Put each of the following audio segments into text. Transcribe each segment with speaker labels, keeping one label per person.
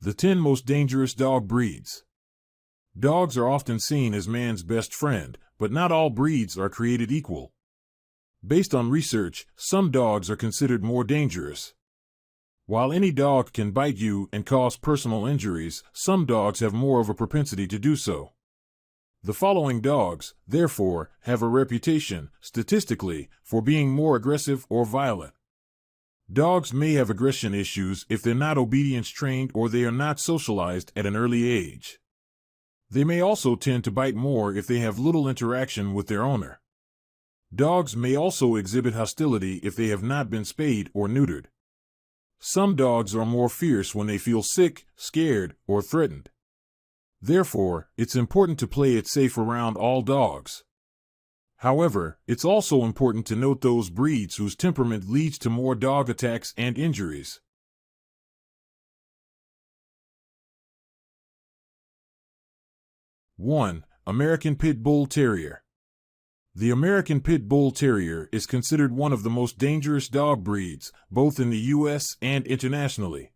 Speaker 1: The 10 most dangerous dog breeds. Dogs are often seen as man's best friend, but not all breeds are created equal. Based on research, some dogs are considered more dangerous. While any dog can bite you and cause personal injuries, some dogs have more of a propensity to do so. The following dogs, therefore, have a reputation, statistically, for being more aggressive or violent. Dogs may have aggression issues if they're not obedience trained or they are not socialized at an early age. They may also tend to bite more if they have little interaction with their owner. Dogs may also exhibit hostility if they have not been spayed or neutered. Some dogs are more fierce when they feel sick, scared, or threatened. Therefore, it's important to play it safe around all dogs. However, it's also important to note those breeds whose temperament leads to more dog attacks and injuries. (1) American Pit Bull Terrier. The American Pit Bull Terrier is considered one of the most dangerous dog breeds, both in the U.S. and internationally.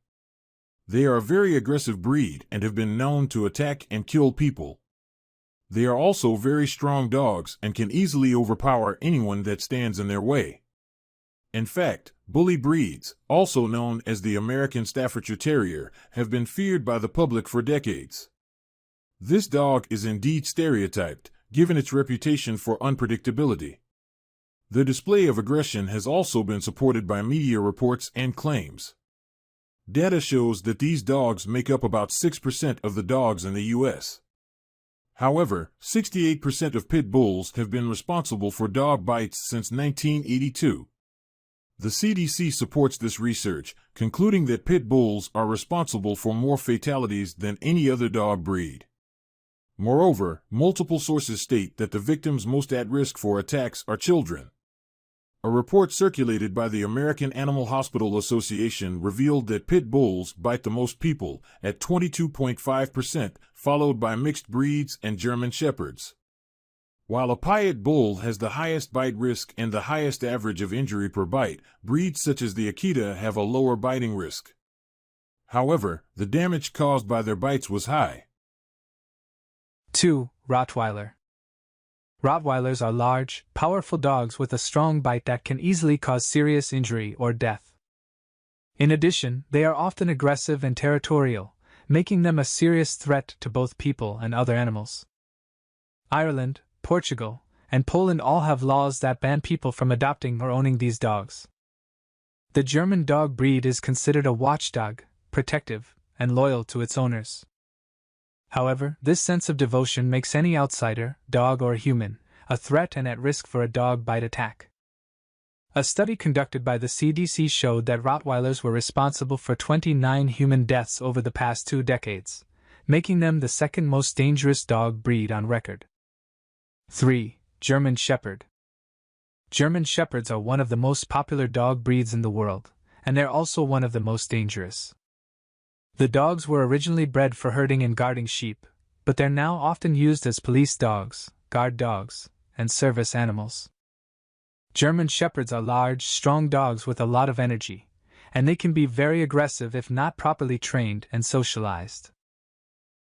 Speaker 1: They are a very aggressive breed and have been known to attack and kill people. They are also very strong dogs and can easily overpower anyone that stands in their way. In fact, bully breeds, also known as the American Staffordshire Terrier, have been feared by the public for decades. This dog is indeed stereotyped, given its reputation for unpredictability. The display of aggression has also been supported by media reports and claims. Data shows that these dogs make up about 6% of the dogs in the U.S. However, 68% of pit bulls have been responsible for dog bites since 1982. The CDC supports this research, concluding that pit bulls are responsible for more fatalities than any other dog breed. Moreover, multiple sources state that the victims most at risk for attacks are children. A report circulated by the American Animal Hospital Association revealed that pit bulls bite the most people, at 22.5%, followed by mixed breeds and German shepherds. While a Pied bull has the highest bite risk and the highest average of injury per bite, breeds such as the Akita have a lower biting risk. However, the damage caused by their bites was high.
Speaker 2: 2. Rottweiler. Rottweilers are large, powerful dogs with a strong bite that can easily cause serious injury or death. In addition, they are often aggressive and territorial, making them a serious threat to both people and other animals. Ireland, Portugal, and Poland all have laws that ban people from adopting or owning these dogs. The German dog breed is considered a watchdog, protective, and loyal to its owners. However, this sense of devotion makes any outsider, dog or human, a threat and at risk for a dog bite attack. A study conducted by the CDC showed that Rottweilers were responsible for 29 human deaths over the past 2 decades, making them the second most dangerous dog breed on record. 3. German Shepherd. German Shepherds are one of the most popular dog breeds in the world, and they're also one of the most dangerous. The dogs were originally bred for herding and guarding sheep, but they're now often used as police dogs, guard dogs, and service animals. German Shepherds are large, strong dogs with a lot of energy, and they can be very aggressive if not properly trained and socialized.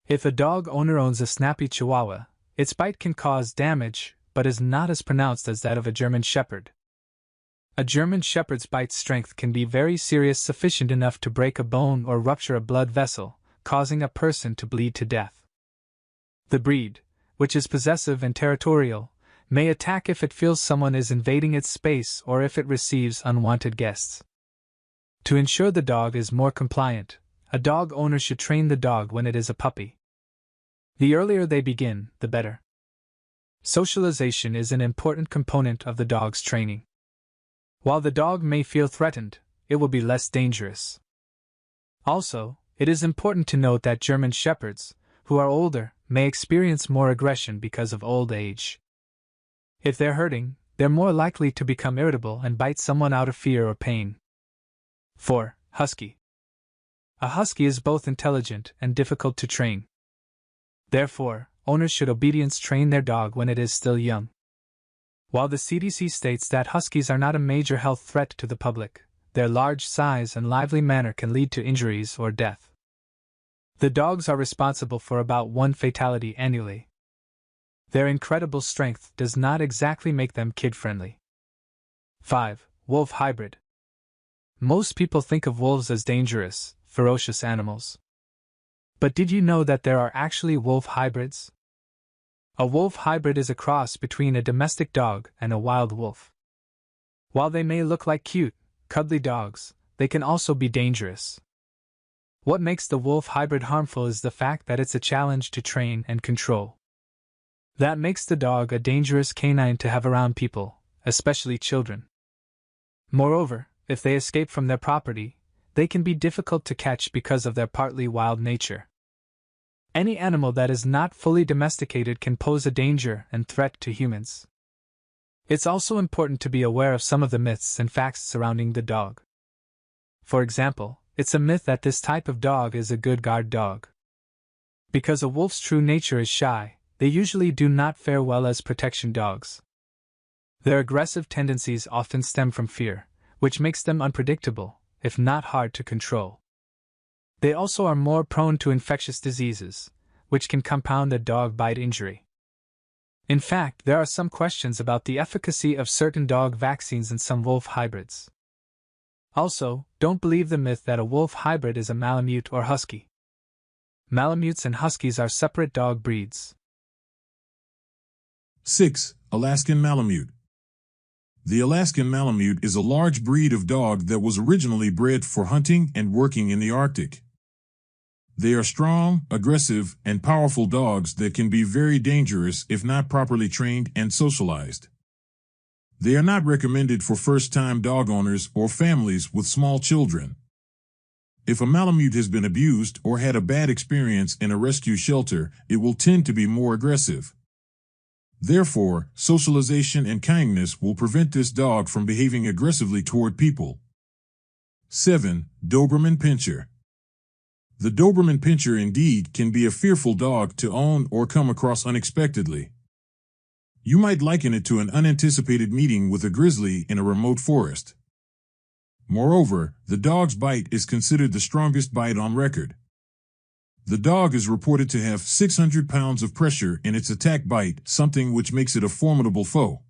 Speaker 2: If a dog owner owns a snappy Chihuahua, its bite can cause damage, but is not as pronounced as that of a German Shepherd. A German Shepherd's bite strength can be very serious, sufficient enough to break a bone or rupture a blood vessel, causing a person to bleed to death. The breed, which is possessive and territorial, may attack if it feels someone is invading its space or if it receives unwanted guests. To ensure the dog is more compliant, a dog owner should train the dog when it is a puppy. The earlier they begin, the better. Socialization is an important component of the dog's training. While the dog may feel threatened, it will be less dangerous. Also, it is important to note that German Shepherds, who are older, may experience more aggression because of old age. If they're hurting, they're more likely to become irritable and bite someone out of fear or pain. 4. Husky. A husky is both intelligent and difficult to train. Therefore, owners should obedience train their dog when it is still young. While the CDC states that huskies are not a major health threat to the public, their large size and lively manner can lead to injuries or death. The dogs are responsible for about one fatality annually. Their incredible strength does not exactly make them kid-friendly. 5. Wolf hybrid. Most people think of wolves as dangerous, ferocious animals. But did you know that there are actually wolf hybrids? A wolf hybrid is a cross between a domestic dog and a wild wolf. While they may look like cute, cuddly dogs, they can also be dangerous. What makes the wolf hybrid harmful is the fact that it's a challenge to train and control. That makes the dog a dangerous canine to have around people, especially children. Moreover, if they escape from their property, they can be difficult to catch because of their partly wild nature. Any animal that is not fully domesticated can pose a danger and threat to humans. It's also important to be aware of some of the myths and facts surrounding the dog. For example, it's a myth that this type of dog is a good guard dog. Because a wolf's true nature is shy, they usually do not fare well as protection dogs. Their aggressive tendencies often stem from fear, which makes them unpredictable, if not hard to control. They also are more prone to infectious diseases, which can compound a dog bite injury. In fact, there are some questions about the efficacy of certain dog vaccines in some wolf hybrids. Also, don't believe the myth that a wolf hybrid is a Malamute or Husky. Malamutes and Huskies are separate dog breeds.
Speaker 1: 6. Alaskan Malamute. The Alaskan Malamute is a large breed of dog that was originally bred for hunting and working in the Arctic. They are strong, aggressive, and powerful dogs that can be very dangerous if not properly trained and socialized. They are not recommended for first-time dog owners or families with small children. If a Malamute has been abused or had a bad experience in a rescue shelter, it will tend to be more aggressive. Therefore, socialization and kindness will prevent this dog from behaving aggressively toward people. 7. Doberman Pinscher. The Doberman Pinscher indeed can be a fearful dog to own or come across unexpectedly. You might liken it to an unanticipated meeting with a grizzly in a remote forest. Moreover, the dog's bite is considered the strongest bite on record. The dog is reported to have 600 pounds of pressure in its attack bite, something which makes it a formidable foe.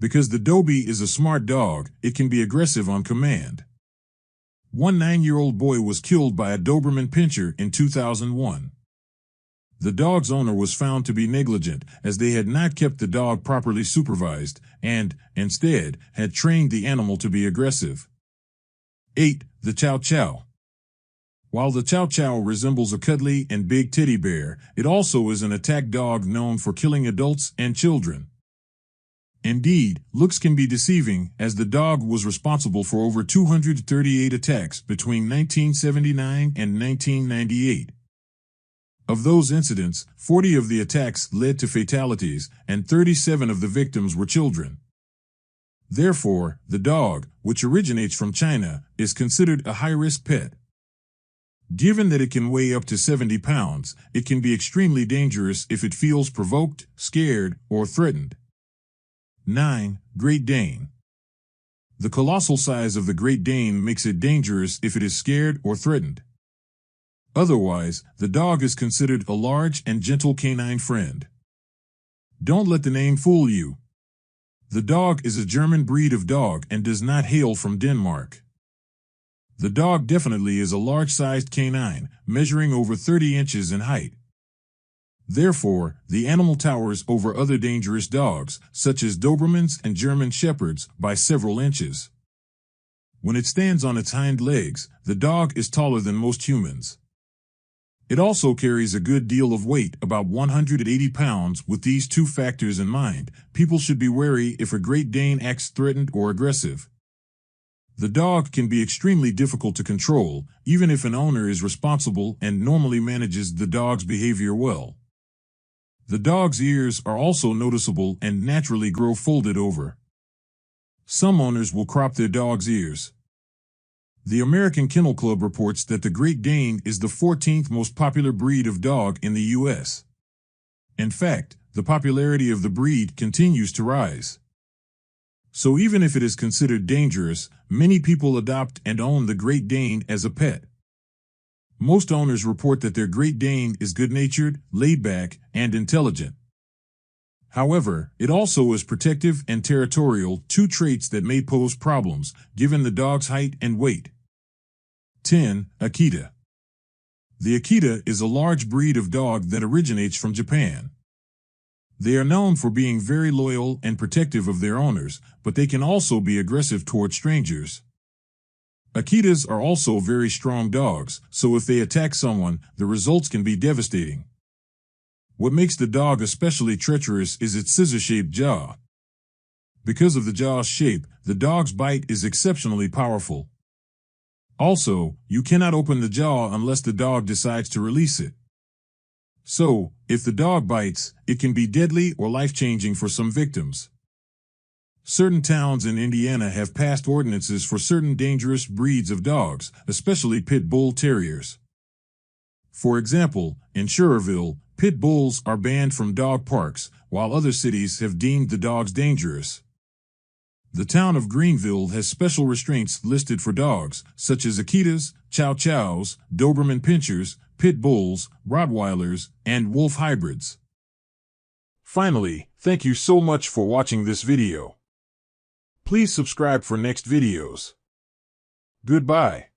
Speaker 1: Because the Dobie is a smart dog, it can be aggressive on command. One 9-year-old boy was killed by a Doberman Pinscher in 2001. The dog's owner was found to be negligent, as they had not kept the dog properly supervised and, instead, had trained the animal to be aggressive. 8. The Chow Chow. While the Chow Chow resembles a cuddly and big teddy bear, it also is an attack dog known for killing adults and children. Indeed, looks can be deceiving, as the dog was responsible for over 238 attacks between 1979 and 1998. Of those incidents, 40 of the attacks led to fatalities, and 37 of the victims were children. Therefore, the dog, which originates from China, is considered a high-risk pet. Given that it can weigh up to 70 pounds, it can be extremely dangerous if it feels provoked, scared, or threatened. 9. Great Dane. The colossal size of the Great Dane makes it dangerous if it is scared or threatened. Otherwise, the dog is considered a large and gentle canine friend. Don't let the name fool you. The dog is a German breed of dog and does not hail from Denmark. The dog definitely is a large-sized canine, measuring over 30 inches in height. Therefore, the animal towers over other dangerous dogs, such as Dobermans and German Shepherds, by several inches. When it stands on its hind legs, the dog is taller than most humans. It also carries a good deal of weight, about 180 pounds. With these two factors in mind, people should be wary if a Great Dane acts threatened or aggressive. The dog can be extremely difficult to control, even if an owner is responsible and normally manages the dog's behavior well. The dog's ears are also noticeable and naturally grow folded over. Some owners will crop their dog's ears. The American Kennel Club reports that the Great Dane is the 14th most popular breed of dog in the U.S. In fact, the popularity of the breed continues to rise. So even if it is considered dangerous, many people adopt and own the Great Dane as a pet. Most owners report that their Great Dane is good-natured, laid-back, and intelligent. However, it also is protective and territorial, two traits that may pose problems, given the dog's height and weight. 10. Akita. The Akita is a large breed of dog that originates from Japan. They are known for being very loyal and protective of their owners, but they can also be aggressive toward strangers. Akitas are also very strong dogs, so if they attack someone, the results can be devastating. What makes the dog especially treacherous is its scissor-shaped jaw. Because of the jaw's shape, the dog's bite is exceptionally powerful. Also, you cannot open the jaw unless the dog decides to release it. So, if the dog bites, it can be deadly or life-changing for some victims. Certain towns in Indiana have passed ordinances for certain dangerous breeds of dogs, especially pit bull terriers. For example, in Schuylerville, pit bulls are banned from dog parks, while other cities have deemed the dogs dangerous. The town of Greenville has special restraints listed for dogs, such as Akitas, Chow Chows, Doberman Pinschers, pit bulls, Rottweilers, and wolf hybrids. Finally, thank you so much for watching this video. Please subscribe for next videos. Goodbye.